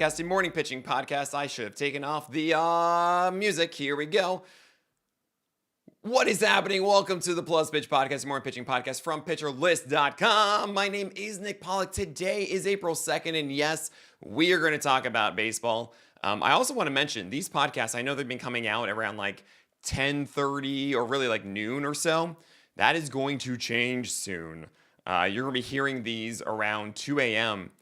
Casting Morning Pitching Podcast. I should have taken off the music. Here we go. What is happening? Welcome to the Plus Pitch Podcast, Morning Pitching Podcast from PitcherList.com. My name is Nick Pollack. Today is April 2nd, and yes, we are going to talk about baseball. I also want to mention these podcasts, I know they've been coming out around like 10:30 or really like noon or so. That is going to change soon. You're going to be hearing these around 2 a.m.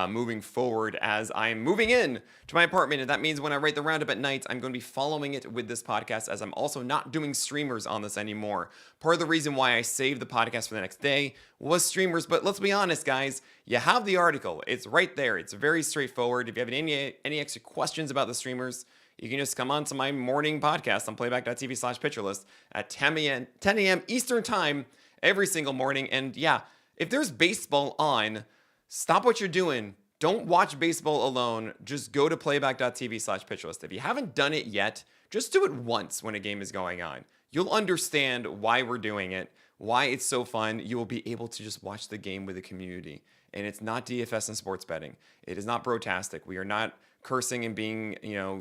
Moving forward as I'm moving in to my apartment. And that means when I write the roundup at night, I'm going to be following it with this podcast as I'm also not doing streamers on this anymore. Part of the reason why I saved the podcast for the next day was streamers. But let's be honest, guys, you have the article. It's right there. It's very straightforward. If you have any extra questions about the streamers, you can just come on to my morning podcast on playback.tv/pitcherlist at 10 a.m. Eastern time every single morning. And yeah, if there's baseball on, stop what you're doing. Don't watch baseball alone. Just go to playback.tv/pitcherlist. If you haven't done it yet, just do it once when a game is going on. You'll understand why we're doing it, why it's so fun. You will be able to just watch the game with the community. And it's not DFS and sports betting. It is not brotastic. We are not cursing and being,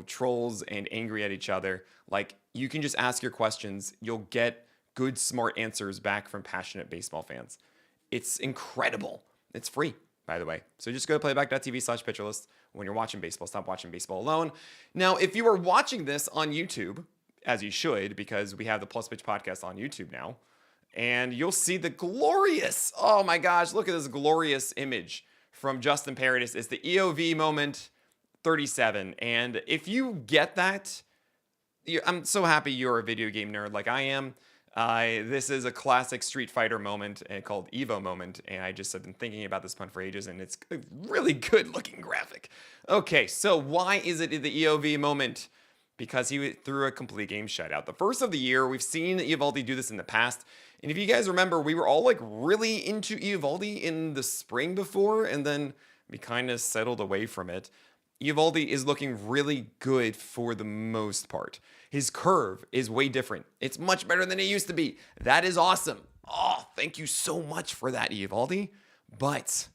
trolls and angry at each other. Like, you can just ask your questions. You'll get good, smart answers back from passionate baseball fans. It's incredible. It's free, by the way. So just go to playback.tv/pitcherlist when you're watching baseball. Stop watching baseball alone. Now, if you are watching this on YouTube, as you should, because we have the Plus Pitch Podcast on YouTube now, and you'll see the glorious, oh my gosh, look at this glorious image from Justin Paradis. It's the EOV moment 37. And if you get that, I'm so happy you're a video game nerd like I am. This is a classic Street Fighter moment called Evo moment, and I just have been thinking about this pun for ages, and it's a really good looking graphic. Okay, so why is it the EOV moment? Because he threw a complete game shutout. The first of the year, we've seen Eovaldi do this in the past, and if you guys remember, we were all like really into Eovaldi in the spring before, and then we kind of settled away from it. Eovaldi is looking really good for the most part. His curve is way different. It's much better than it used to be. That is awesome. Oh, thank you so much for that, Eovaldi. But,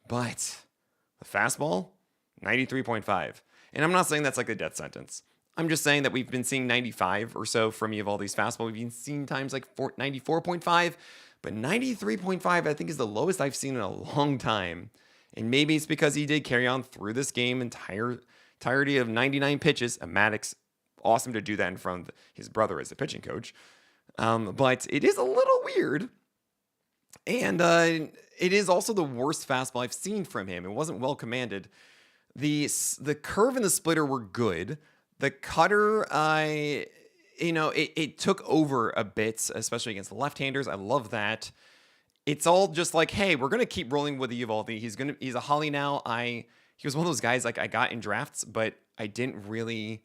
the fastball, 93.5. And I'm not saying that's like a death sentence. I'm just saying that we've been seeing 95 or so from Eovaldi's fastball. We've been seeing times like 94.5, but 93.5 I think is the lowest I've seen in a long time. And maybe it's because he did carry on through this game entirety of 99 pitches. Maddox, awesome to do that in front of his brother as a pitching coach. But it is a little weird. And it is also the worst fastball I've seen from him. It wasn't well commanded. The curve and the splitter were good. The cutter, it took over a bit, especially against the left-handers. I love that. It's all just like, hey, we're gonna keep rolling with Eovaldi. He's a Holly now. He was one of those guys like I got in drafts, but I didn't really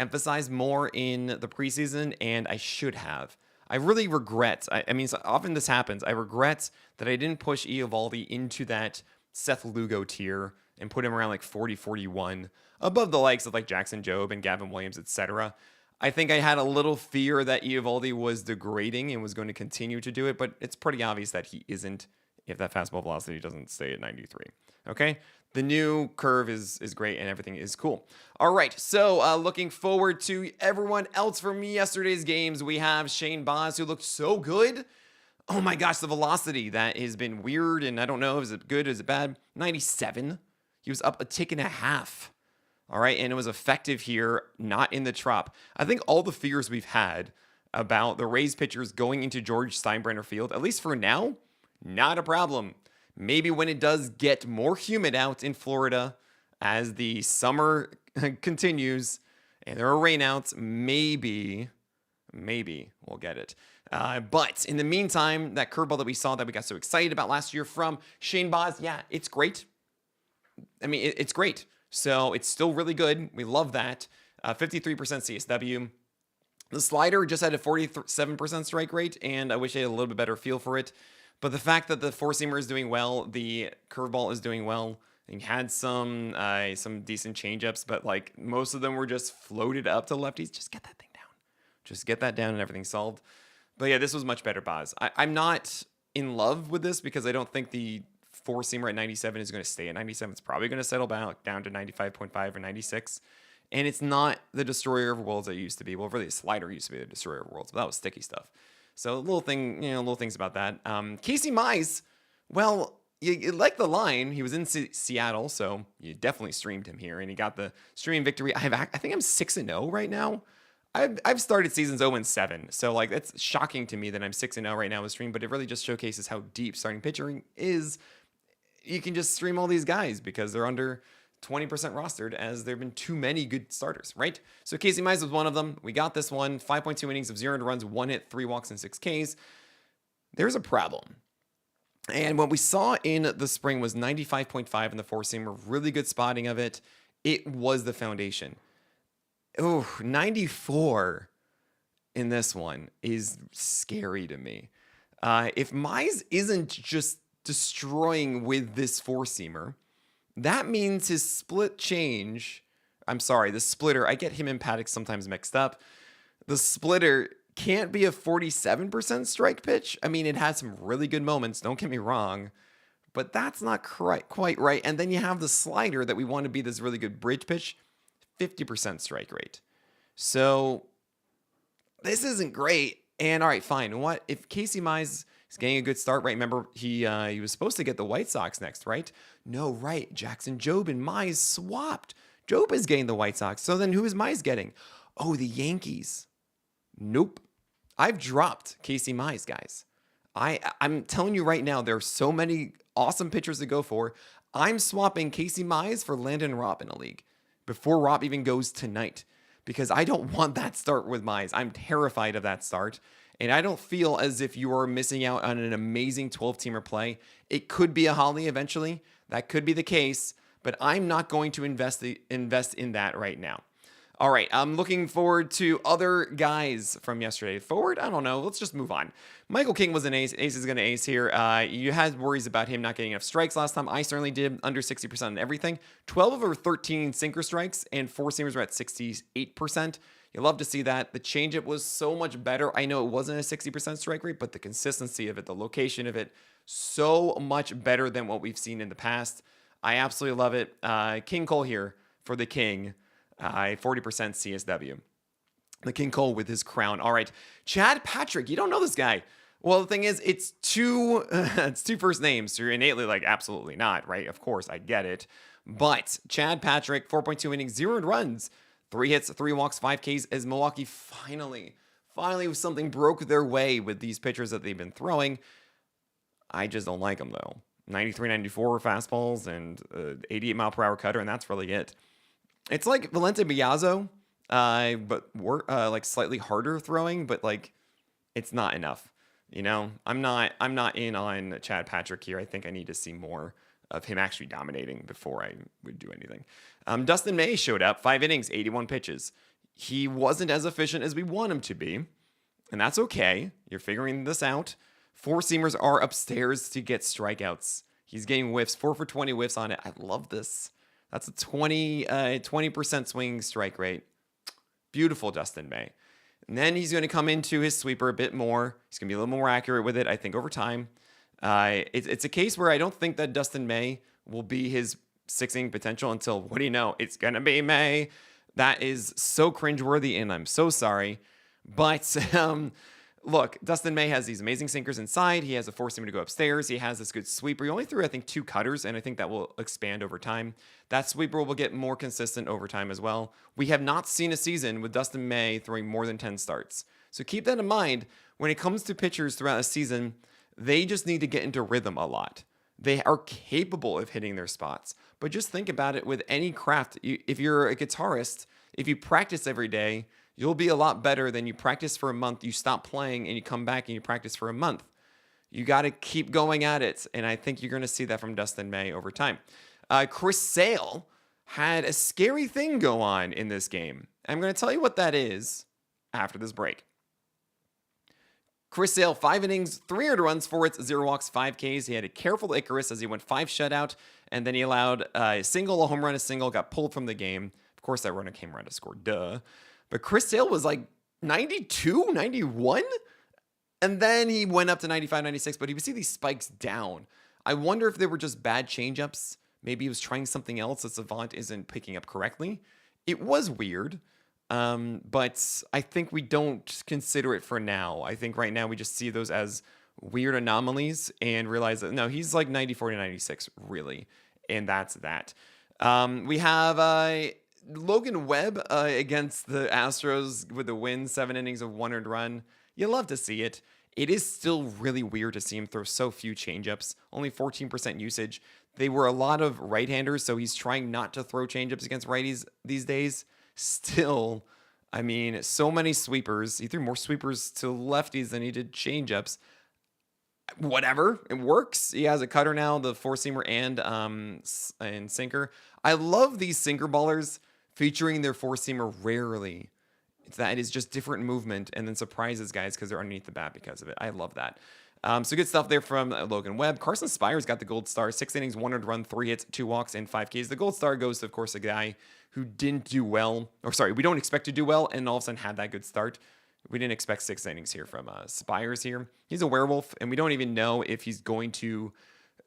emphasize more in the preseason, and I should have. I really regret. I mean, so often this happens. I regret that I didn't push Eovaldi into that Seth Lugo tier and put him around like 40, 41, above the likes of like Jackson Jobe and Gavin Williams, etc. I think I had a little fear that Eovaldi was degrading and was going to continue to do it, but it's pretty obvious that he isn't if that fastball velocity doesn't stay at 93. Okay? The new curve is great and everything is cool. All right, so looking forward to everyone else from yesterday's games. We have Shane Baz, who looked so good. Oh my gosh, the velocity, that has been weird, and I don't know, is it good, is it bad? 97. He was up a tick and a half. All right, and it was effective here, not in the Trop. I think all the fears we've had about the Rays pitchers going into George Steinbrenner Field, at least for now, not a problem. Maybe when it does get more humid out in Florida as the summer continues and there are rainouts, maybe we'll get it. But in the meantime, that curveball that we saw that we got so excited about last year from Shane Baz, yeah, it's great. I mean, it's great. So it's still really good. We love that. 53% CSW. The slider just had a 47% strike rate, and I wish I had a little bit better feel for it. But the fact that the four-seamer is doing well, the curveball is doing well, and had some decent changeups, but like most of them were just floated up to lefties. Just get that thing down. Just get that down and everything's solved. But yeah, this was much better, Baz. I'm not in love with this because I don't think the four-seamer at 97 is going to stay at 97. It's probably going to settle down to 95.5 or 96. And it's not the destroyer of worlds that it used to be. Well, really, the slider used to be the destroyer of worlds, but that was sticky stuff. So little things about that. Casey Mize, well, you like the line. He was in Seattle, so you definitely streamed him here, and he got the streaming victory. I think I'm 6-0 right now. I've started seasons 0-7, so like that's shocking to me that I'm 6-0 right now with stream, but it really just showcases how deep starting pitching is. You can just stream all these guys because they're under 20% rostered, as there have been too many good starters, right? So Casey Mize was one of them. We got this one, 5.2 innings of 0 runs, 1 hit, 3 walks, and 6 Ks. There's a problem. And what we saw in the spring was 95.5 in the four-seamer, really good spotting of it. It was the foundation. Oh, 94 in this one is scary to me. If Mize isn't just destroying with this four-seamer, that means his split change, the splitter, I get him and Pollack sometimes mixed up. The splitter can't be a 47% strike pitch. I mean, it has some really good moments, don't get me wrong, but that's not quite right. And then you have the slider that we want to be this really good bridge pitch, 50% strike rate. So this isn't great. And all right, fine. What if Casey Mize is getting a good start, right? Remember, he was supposed to get the White Sox next, right? No, right. Jackson Jobe and Mize swapped. Jobe is getting the White Sox. So then who is Mize getting? Oh, the Yankees. Nope. I've dropped Casey Mize, guys. I'm telling you right now, there are so many awesome pitchers to go for. I'm swapping Casey Mize for Landon Robb in a league before Robb even goes tonight, because I don't want that start with Mize. I'm terrified of that start, and I don't feel as if you are missing out on an amazing 12-teamer play. It could be a Holly eventually. That could be the case, but I'm not going to invest in that right now. All right, I'm looking forward to other guys from yesterday. Forward? I don't know. Let's just move on. Michael King was an ace. Ace is going to ace here. You had worries about him not getting enough strikes last time. I certainly did. Under 60% on everything. 12 over 13 sinker strikes, and four-seamers were at 68%. You love to see that. The changeup was so much better. I know it wasn't a 60% strike rate, but the consistency of it, the location of it, so much better than what we've seen in the past. I absolutely love it. King Cole here for the King. 40% CSW. The King Cole with his crown. All right. Chad Patrick. You don't know this guy. Well, the thing is, it's two first names. So you're innately like, absolutely not, right? Of course, I get it. But Chad Patrick, 4.2 innings, 0 runs, 3 hits, 3 walks, 5 Ks, as Milwaukee finally something broke their way with these pitchers that they've been throwing. I just don't like them, though. 93, 94 fastballs and 88 mile per hour cutter, and that's really it. It's like Valente Biazzo, but we're like slightly harder throwing, but like it's not enough. You know, I'm not in on Chad Patrick here. I think I need to see more of him actually dominating before I would do anything. Dustin May showed up, 5 innings, 81 pitches. He wasn't as efficient as we want him to be, and that's okay. You're figuring this out. Four-seamers are upstairs to get strikeouts. He's getting whiffs, 4 for 20 whiffs on it. I love this. That's a 20% swing strike rate. Beautiful, Dustin May. And then he's going to come into his sweeper a bit more. He's going to be a little more accurate with it, I think, over time. It's a case where I don't think that Dustin May will be his 6-inning potential until, what do you know? It's going to be May. That is so cringeworthy, and I'm so sorry. But look, Dustin May has these amazing sinkers inside. He has a four-seamer to go upstairs. He has this good sweeper. He only threw, I think, 2 cutters, and I think that will expand over time. That sweeper will get more consistent over time as well. We have not seen a season with Dustin May throwing more than 10 starts. So keep that in mind. When it comes to pitchers throughout a season, they just need to get into rhythm a lot. They are capable of hitting their spots. But just think about it with any craft. If you're a guitarist, if you practice every day, you'll be a lot better than you practice for a month, you stop playing, and you come back and you practice for a month. You got to keep going at it, and I think you're going to see that from Dustin May over time. Chris Sale had a scary thing go on in this game. I'm going to tell you what that is after this break. Chris Sale, 5 innings, 300 runs, 4 hits, 0 walks, 5 Ks. He had a careful Icarus as he went 5 shutout, and then he allowed a single, a home run, a single, got pulled from the game. Of course, that runner came around to score, duh. But Chris Sale was like 92, 91, and then he went up to 95, 96, but you would see these spikes down. I wonder if they were just bad changeups. Maybe he was trying something else that Savant isn't picking up correctly. It was weird, but I think we don't consider it for now. I think right now we just see those as weird anomalies and realize that no, he's like 94 to 96, really. And that's that. We have Logan Webb against the Astros with the win, 7 innings of 1 earned run. You love to see it. It is still really weird to see him throw so few changeups, only 14% usage. They were a lot of right-handers, so he's trying not to throw changeups against righties these days. Still, I mean, so many sweepers. He threw more sweepers to lefties than he did changeups. Whatever, it works. He has a cutter now, the four-seamer and sinker. I love these sinker ballers featuring their four-seamer rarely. That is just different movement and then surprises guys because they're underneath the bat because of it. I love that. So good stuff there from Logan Webb. Carson Spires got the gold star. 6 innings, 1 earned run, 3 hits, 2 walks, and 5 Ks. The gold star goes to, of course, a guy who didn't do well. Or sorry, we don't expect to do well and all of a sudden had that good start. We didn't expect 6 innings here from Spires here. He's a werewolf, and we don't even know if he's going to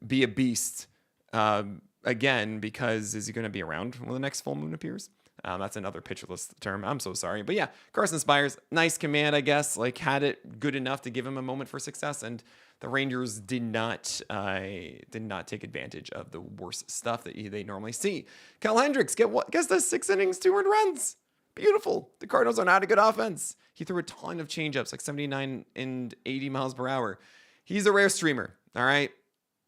be a beast again, because is he going to be around when the next full moon appears? That's another pitcherless term. I'm so sorry. But yeah, Carson Spires, nice command, I guess. Like, had it good enough to give him a moment for success, and the Rangers did not take advantage of the worst stuff that they normally see. Kyle Hendricks, guess the 6 innings, 2 earned runs. Beautiful. The Cardinals are not a good offense. He threw a ton of changeups, like 79 and 80 miles per hour. He's a rare streamer. All right.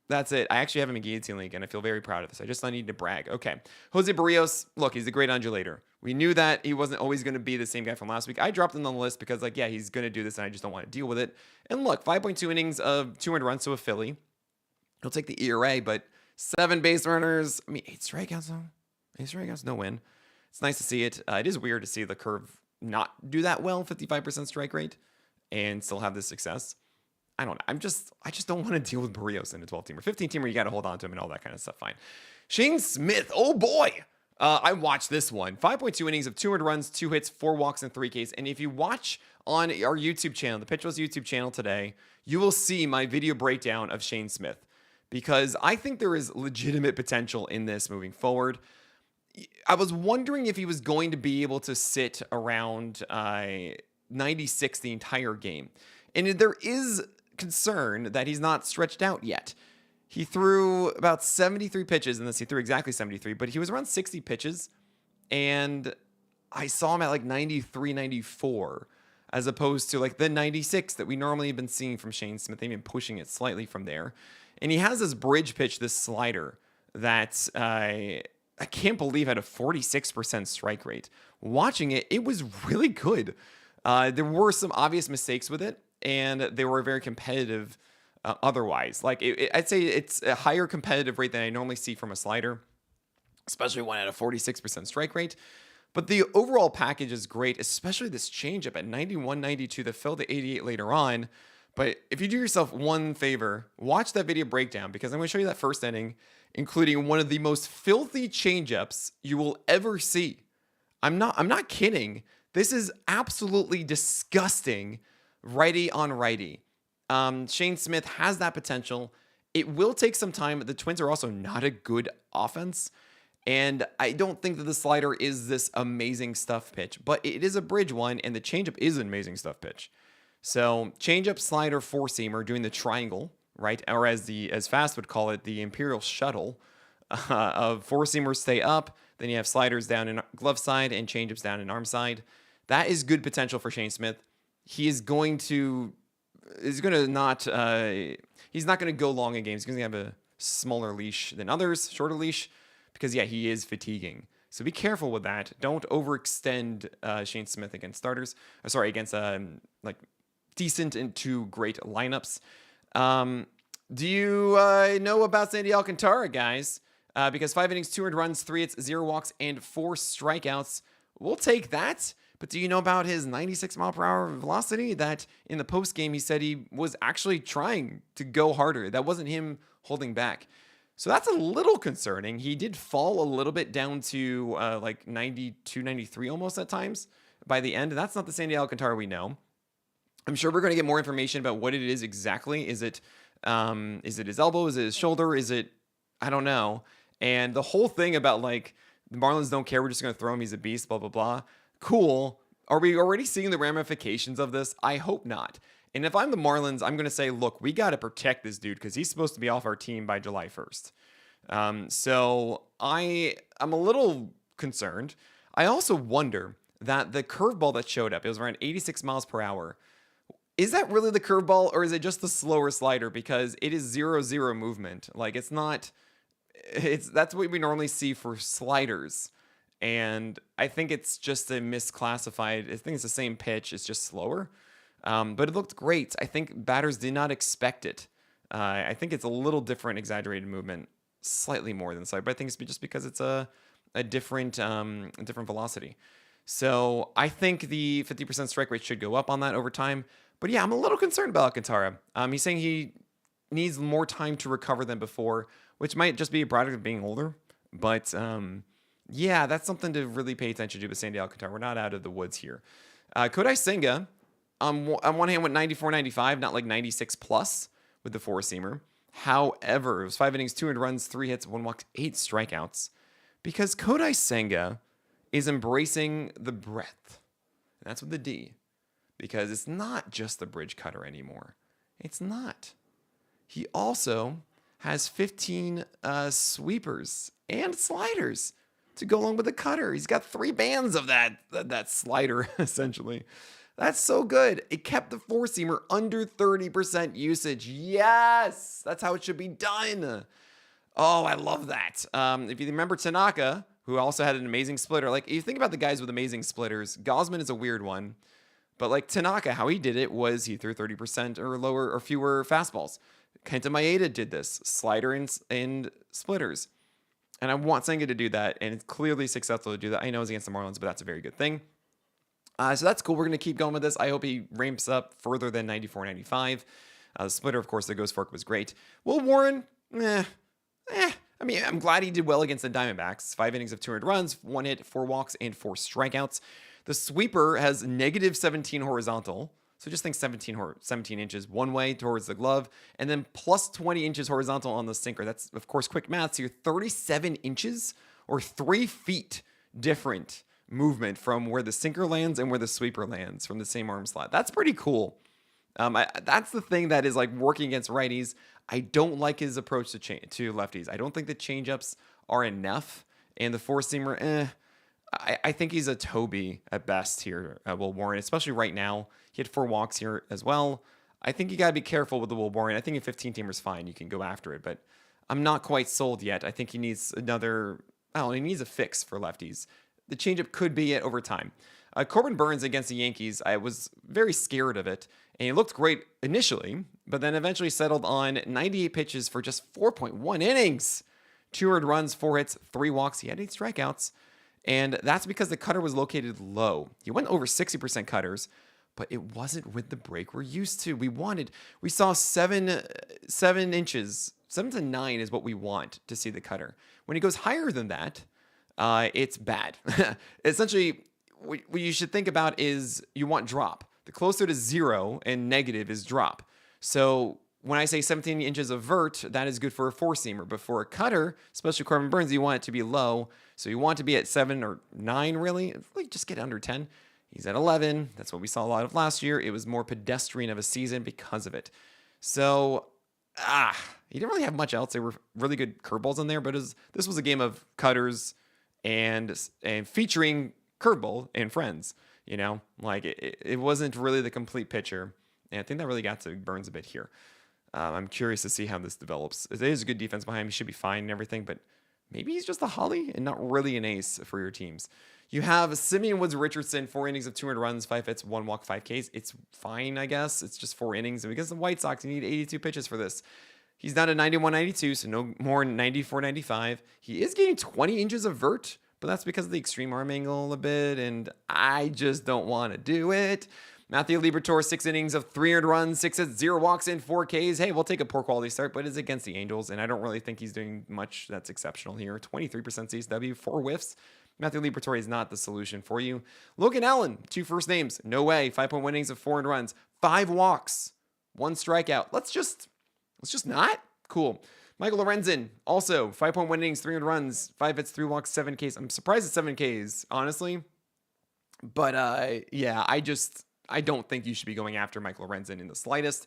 That's it. I actually have him in Guillotine League, and I feel very proud of this. I just need to brag. Okay. Jose Barrios, look, he's a great undulator. We knew that he wasn't always going to be the same guy from last week. I dropped him on the list because, like, yeah, he's going to do this, and I just don't want to deal with it. And look, 5.2 innings of 200 runs to a Philly. He'll take the ERA, but 7 base runners. I mean, 8 strikeouts, though. 8 strikeouts, no win. It's nice to see it. It is weird to see the curve not do that well, 55% strike rate, and still have this success. I don't know. I just don't want to deal with Barrios in a 12-teamer. 15-teamer, you got to hold on to him and all that kind of stuff. Fine. Shane Smith. Oh, boy. I watched this one. 5.2 innings of 200 runs, 2 hits, 4 walks, and 3 Ks. And if you watch on our YouTube channel, the Pitcherless YouTube channel today, you will see my video breakdown of Shane Smith, because I think there is legitimate potential in this moving forward. I was wondering if he was going to be able to sit around 96 the entire game. And there is concern that he's not stretched out yet. He threw about 73 pitches in this. He threw exactly 73, but he was around 60 pitches. And I saw him at like 93, 94, as opposed to like the 96 that we normally have been seeing from Shane Smith. They've been pushing it slightly from there. And he has this bridge pitch, this slider, that I can't believe had a 46% strike rate. Watching it, it was really good. There were some obvious mistakes with it, and they were very competitive otherwise. Like, I'd say it's a higher competitive rate than I normally see from a slider, especially one at a 46% strike rate. But the overall package is great, especially this changeup at 91, 92 that fell to 88 later on. But if you do yourself one favor, watch that video breakdown, because I'm going to show you that first inning, including one of the most filthy changeups you will ever see. I'm not kidding. This is absolutely disgusting. Righty on righty. Shane Smith has that potential. It will take some time. The Twins are also not a good offense, and I don't think that the slider is this amazing stuff pitch, but it is a bridge one, and the changeup is an amazing stuff pitch. So changeup, slider, four-seamer, doing the triangle, right? Or as Fast would call it, the Imperial shuttle of four-seamers stay up. Then you have sliders down in glove side and changeups down in arm side. That is good potential for Shane Smith. He's not going to go long in games. He's going to have a smaller leash than others, shorter leash, because yeah, he is fatiguing. So be careful with that. Don't overextend Shane Smith against against like decent into great lineups. Do you know about Sandy Alcantara, guys? Because 5 innings, 2 earned runs, 3 hits, 0 walks, and 4 strikeouts. We'll take that. But do you know about his 96 mile per hour velocity? That in the post game he said he was actually trying to go harder. That wasn't him holding back. So that's a little concerning. He did fall a little bit down to like 92, 93 almost at times by the end. And that's not the Sandy Alcantara we know. I'm sure we're going to get more information about what it is exactly. Is it Is it his elbow? Is it his shoulder? I don't know. And the whole thing about like the Marlins don't care, we're just going to throw him, he's a beast, blah, blah, blah. Cool. Are we already seeing the ramifications of this? I hope not. And if I'm the Marlins, I'm going to say, look, we got to protect this dude because he's supposed to be off our team by July 1st. So I'm a little concerned. I also wonder that the curveball that showed up, it was around 86 miles per hour. Is that really the curveball or is it just the slower slider? Because it is 0-0 movement. Like that's what we normally see for sliders. And I think it's just a misclassified. I think it's the same pitch. It's just slower. But it looked great. I think batters did not expect it. I think it's a little different, exaggerated movement, slightly more than slider. But I think it's just because it's a different velocity. So I think the 50% strike rate should go up on that over time. But yeah, I'm a little concerned about Alcantara. He's saying he needs more time to recover than before, which might just be a product of being older. But yeah, that's something to really pay attention to with Sandy Alcantara. We're not out of the woods here. Kodai Senga, on one hand, went 94-95, not like 96 plus with the four-seamer. However, it was 5 innings, 2 earned runs, 3 hits, 1 walk, 8 strikeouts. Because Kodai Senga is embracing the breadth. And that's with the D. Because it's not just the bridge cutter anymore. It's not. He also has 15 sweepers and sliders to go along with the cutter. He's got 3 bands of that slider, essentially. That's so good. It kept the four-seamer under 30% usage. Yes! That's how it should be done. Oh, I love that. If you remember Tanaka, who also had an amazing splitter, like, you think about the guys with amazing splitters, Gosman is a weird one. But like Tanaka, how he did it was he threw 30% or lower or fewer fastballs. Kenta Maeda did this, slider and splitters. And I want Senga to do that, and it's clearly successful to do that. I know it's against the Marlins, but that's a very good thing. So that's cool. We're going to keep going with this. I hope he ramps up further than 94-95. The splitter, of course, that goes fork was great. Will Warren, I mean, I'm glad he did well against the Diamondbacks. 5 innings of 200 runs, 1 hit, 4 walks, and 4 strikeouts. The sweeper has negative 17 horizontal. So just think 17 inches one way towards the glove, and then plus 20 inches horizontal on the sinker. That's, of course, quick math. So you're 37 inches or 3 feet different movement from where the sinker lands and where the sweeper lands from the same arm slot. That's pretty cool. That's the thing that is like working against righties. I don't like his approach to lefties. I don't think the changeups are enough, and the four-seamer, I think he's a Toby at best here, Will Warren, especially right now. He had 4 walks here as well. I think you got to be careful with the Will Warren. I think a 15-teamer's fine. You can go after it, but I'm not quite sold yet. I think he needs he needs a fix for lefties. The changeup could be it over time. Corbin Burns against the Yankees, I was very scared of it, and he looked great initially, but then eventually settled on 98 pitches for just 4.1 innings. 2 earned runs, 4 hits, 3 walks. He had 8 strikeouts. And that's because the cutter was located low. He went over 60% cutters, but it wasn't with the break we're used to. We saw 7 inches, 7 to 9 is what we want to see the cutter. When it goes higher than that, it's bad. Essentially, what you should think about is you want drop. The closer to 0 and negative is drop. So when I say 17 inches of vert, that is good for a four-seamer. But for a cutter, especially Corbin Burns, you want it to be low. So you want to be at 7 or 9, really. Like, just get under 10. He's at 11. That's what we saw a lot of last year. It was more pedestrian of a season because of it. So, he didn't really have much else. There were really good curveballs in there, but this was a game of cutters and featuring curveball and friends. You know, like it wasn't really the complete picture. And I think that really got to Burns a bit here. I'm curious to see how this develops. It is a good defense behind him. He should be fine and everything, but maybe he's just a Holly and not really an ace for your teams. You have Simeon Woods Richardson, 4 innings of 200 runs, 5 hits, 1 walk, 5 Ks. It's fine, I guess. It's just 4 innings. And because the White Sox, you need 82 pitches for this. He's down to 91-92, so no more 94-95. He is getting 20 inches of vert, but that's because of the extreme arm angle a bit, and I just don't want to do it. Matthew Liberatore, 6 innings of 300 runs, 6 hits, 0 walks, and 4 Ks. Hey, we'll take a poor quality start, but it's against the Angels, and I don't really think he's doing much that's exceptional here. 23% CSW, 4 whiffs. Matthew Liberatore is not the solution for you. Logan Allen, 2 first names. No way. 5.1 innings of 400 runs, 5 walks, 1 strikeout. Let's just It's just not cool. Michael Lorenzen, also 5.1 innings, 300 runs, 5 hits, 3 walks, 7 Ks. I'm surprised at 7 Ks, honestly. But yeah, I don't think you should be going after Michael Lorenzen in the slightest.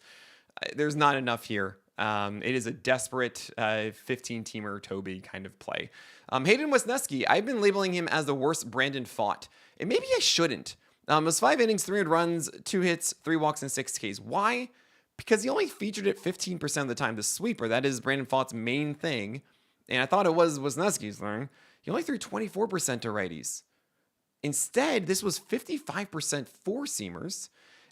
There's not enough here. It is a desperate 15-teamer Toby kind of play. Hayden Wesneski, I've been labeling him as the worst Brandon Pfaadt, and maybe I shouldn't. It was 5 innings, 300 runs, 2 hits, 3 walks, and 6 Ks. Why? Because he only featured it 15% of the time. The sweeper, that is Brandon Pfaadt's main thing, and I thought it was Wesneski's thing. He only threw 24% to righties. Instead, this was 55% four-seamers,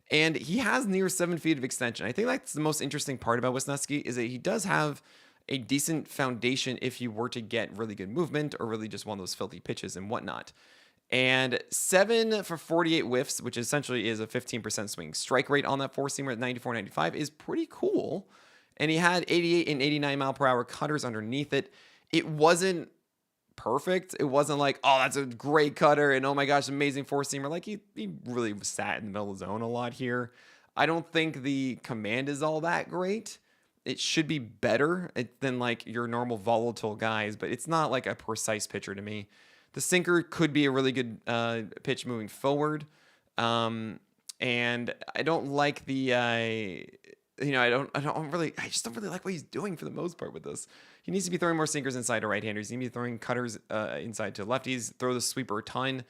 and he has near 7 feet of extension. I think that's the most interesting part about Wesneski is that he does have a decent foundation if you were to get really good movement or really just one of those filthy pitches and whatnot. And 7 for 48 whiffs, which essentially is a 15% swing strike rate on that four-seamer at 94.95 is pretty cool. And he had 88 and 89 mile per hour cutters underneath it. It wasn't perfect. It wasn't like, oh, that's a great cutter and oh my gosh, amazing four-seamer. Like he really sat in the middle of the zone a lot here. I don't think the command is all that great. It should be better than like your normal volatile guys, but it's not like a precise pitcher to me. The sinker could be a really good pitch moving forward. And I don't like the I just don't really like what he's doing for the most part with this. He needs to be throwing more sinkers inside to right-handers. He needs to be throwing cutters inside to lefties. Throw the sweeper a ton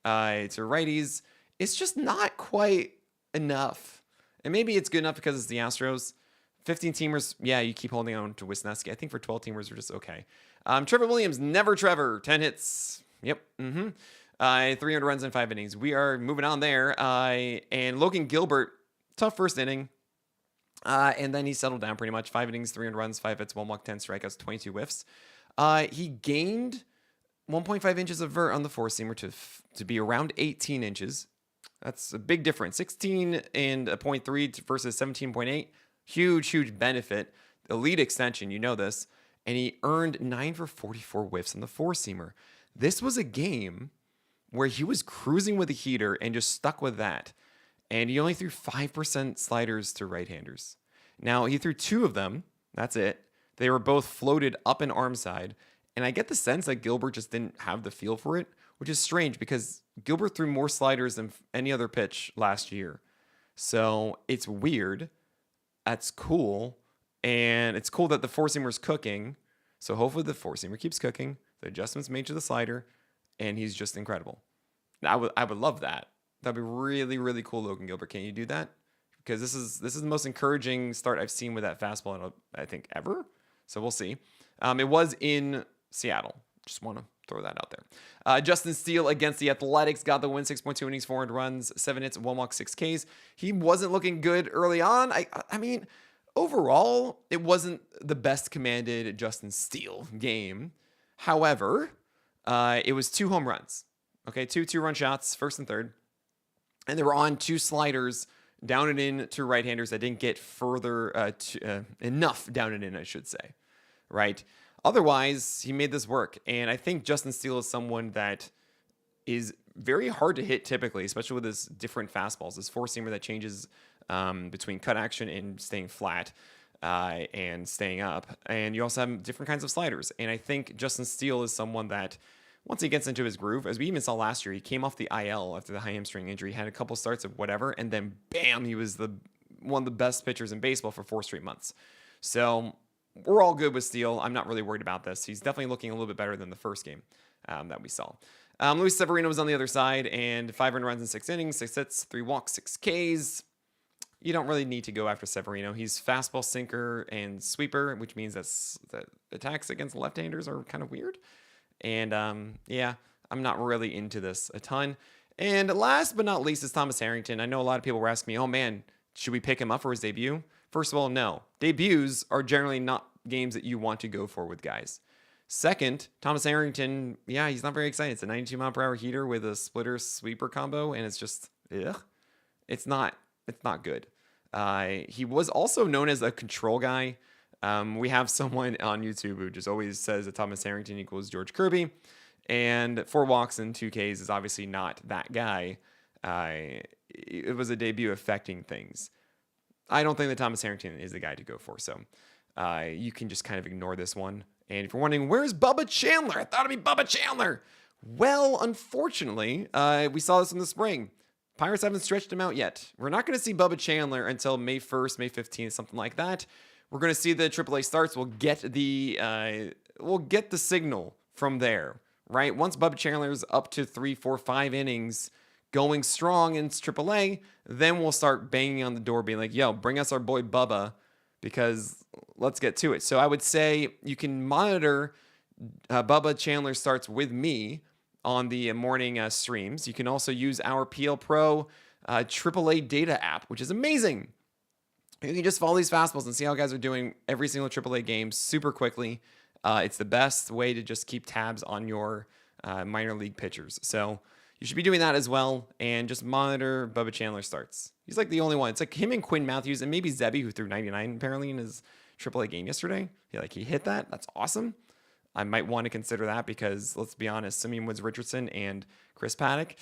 to righties. It's just not quite enough. And maybe it's good enough because it's the Astros. 15-teamers, yeah, you keep holding on to Wisniewski. I think for 12-teamers, we're just okay. Trevor Williams, never Trevor. 10 hits. Yep. 300 runs in 5 innings. We are moving on there. And Logan Gilbert, tough first inning. And then he settled down pretty much. 5 innings, 300 runs, 5 hits, 1 walk, 10 strikeouts, 22 whiffs. He gained 1.5 inches of vert on the four-seamer to be around 18 inches. That's a big difference. 16 and a 0.3 versus 17.8. Huge benefit. Elite extension, you know this. And he earned 9 for 44 whiffs on the four-seamer. This was a game where he was cruising with a heater and just stuck with that. And he only threw 5% sliders to right-handers. Now, he threw 2 of them. That's it. They were both floated up and arm side. And I get the sense that Gilbert just didn't have the feel for it, which is strange because Gilbert threw more sliders than any other pitch last year. So it's weird. That's cool. And it's cool that the four-seamer is cooking. So hopefully the four-seamer keeps cooking. The adjustments made to the slider. And he's just incredible. I would love that. That'd be really cool, Logan Gilbert. Can you do that? Because this is the most encouraging start I've seen with that fastball, I think, ever. So we'll see. It was in Seattle. Just want to throw that out there. Justin Steele against the Athletics got the win. 6.2 innings, 400 runs, 7 hits, 1 walk, 6 Ks. He wasn't looking good early on. I mean, overall, it wasn't the best commanded Justin Steele game. However, it was 2 home runs. Okay, 2 2-run shots, first and third. And they were on 2 sliders down and in to right-handers that didn't get further enough down and in, I should say. Right? Otherwise, he made this work. And I think Justin Steele is someone that is very hard to hit typically, especially with his different fastballs. This four-seamer that changes between cut action and staying flat and staying up. And you also have different kinds of sliders. And I think Justin Steele is someone that once he gets into his groove, as we even saw last year, he came off the IL after the high hamstring injury, had a couple starts of whatever, and then bam, he was one of the best pitchers in baseball for 4 straight months. So we're all good with Steele. I'm not really worried about this. He's definitely looking a little bit better than the first game that we saw. Luis Severino was on the other side, and 5 earned runs in 6 innings, 6 hits, 3 walks, 6 Ks. You don't really need to go after Severino. He's fastball, sinker, and sweeper, which means that attacks against left-handers are kind of weird. And yeah, I'm not really into this a ton. And last but not least is Thomas Harrington. I know a lot of people were asking me, oh man, should we pick him up for his debut? First of all, no. Debuts are generally not games that you want to go for with guys. Second, Thomas Harrington, yeah, he's not very exciting. It's a 92 mile per hour heater with a splitter sweeper combo, and it's just, it's not good. He was also known as a control guy. We have someone on YouTube who just always says that Thomas Harrington equals George Kirby, and 4 walks and 2 Ks is obviously not that guy. It was a debut affecting things. I don't think that Thomas Harrington is the guy to go for. So you can just kind of ignore this one. And if you're wondering, where's Bubba Chandler? I thought it'd be Bubba Chandler. Well, unfortunately, we saw this in the spring. Pirates haven't stretched him out yet. We're not going to see Bubba Chandler until May 1st, May 15th, something like that. We're going to see the AAA starts. We'll get the signal from there, right? Once Bubba Chandler's up to 3, 4, 5 innings going strong in AAA, then we'll start banging on the door being like, yo, bring us our boy Bubba, because let's get to it. So I would say you can monitor Bubba Chandler starts with me on the morning streams. You can also use our PL Pro AAA data app, which is amazing. You can just follow these fastballs and see how guys are doing every single AAA game super quickly. It's the best way to just keep tabs on your minor league pitchers. So you should be doing that as well, and just monitor Bubba Chandler starts. He's like the only one. It's like him and Quinn Matthews and maybe Zebby, who threw 99 apparently in his AAA game yesterday. He hit that. That's awesome. I might want to consider that because, let's be honest, Simeon Woods Richardson and Chris Pollack,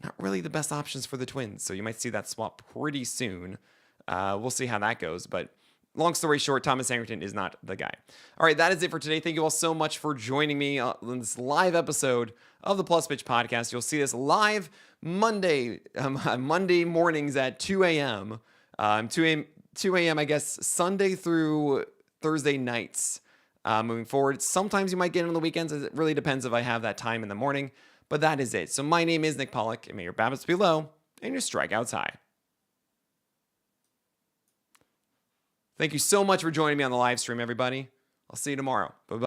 not really the best options for the Twins. So you might see that swap pretty soon. We'll see how that goes. But long story short, Thomas Harrington is not the guy. All right, that is it for today. Thank you all so much for joining me on this live episode of the Plus Pitch Podcast. You'll see this live Monday mornings at 2 a.m. 2 a.m., I guess, Sunday through Thursday nights. Moving forward, sometimes you might get it on the weekends. It really depends if I have that time in the morning. But that is it. So my name is Nick Pollack, and may your BABIPs be low and your strikeouts high. Thank you so much for joining me on the live stream, everybody. I'll see you tomorrow. Bye-bye.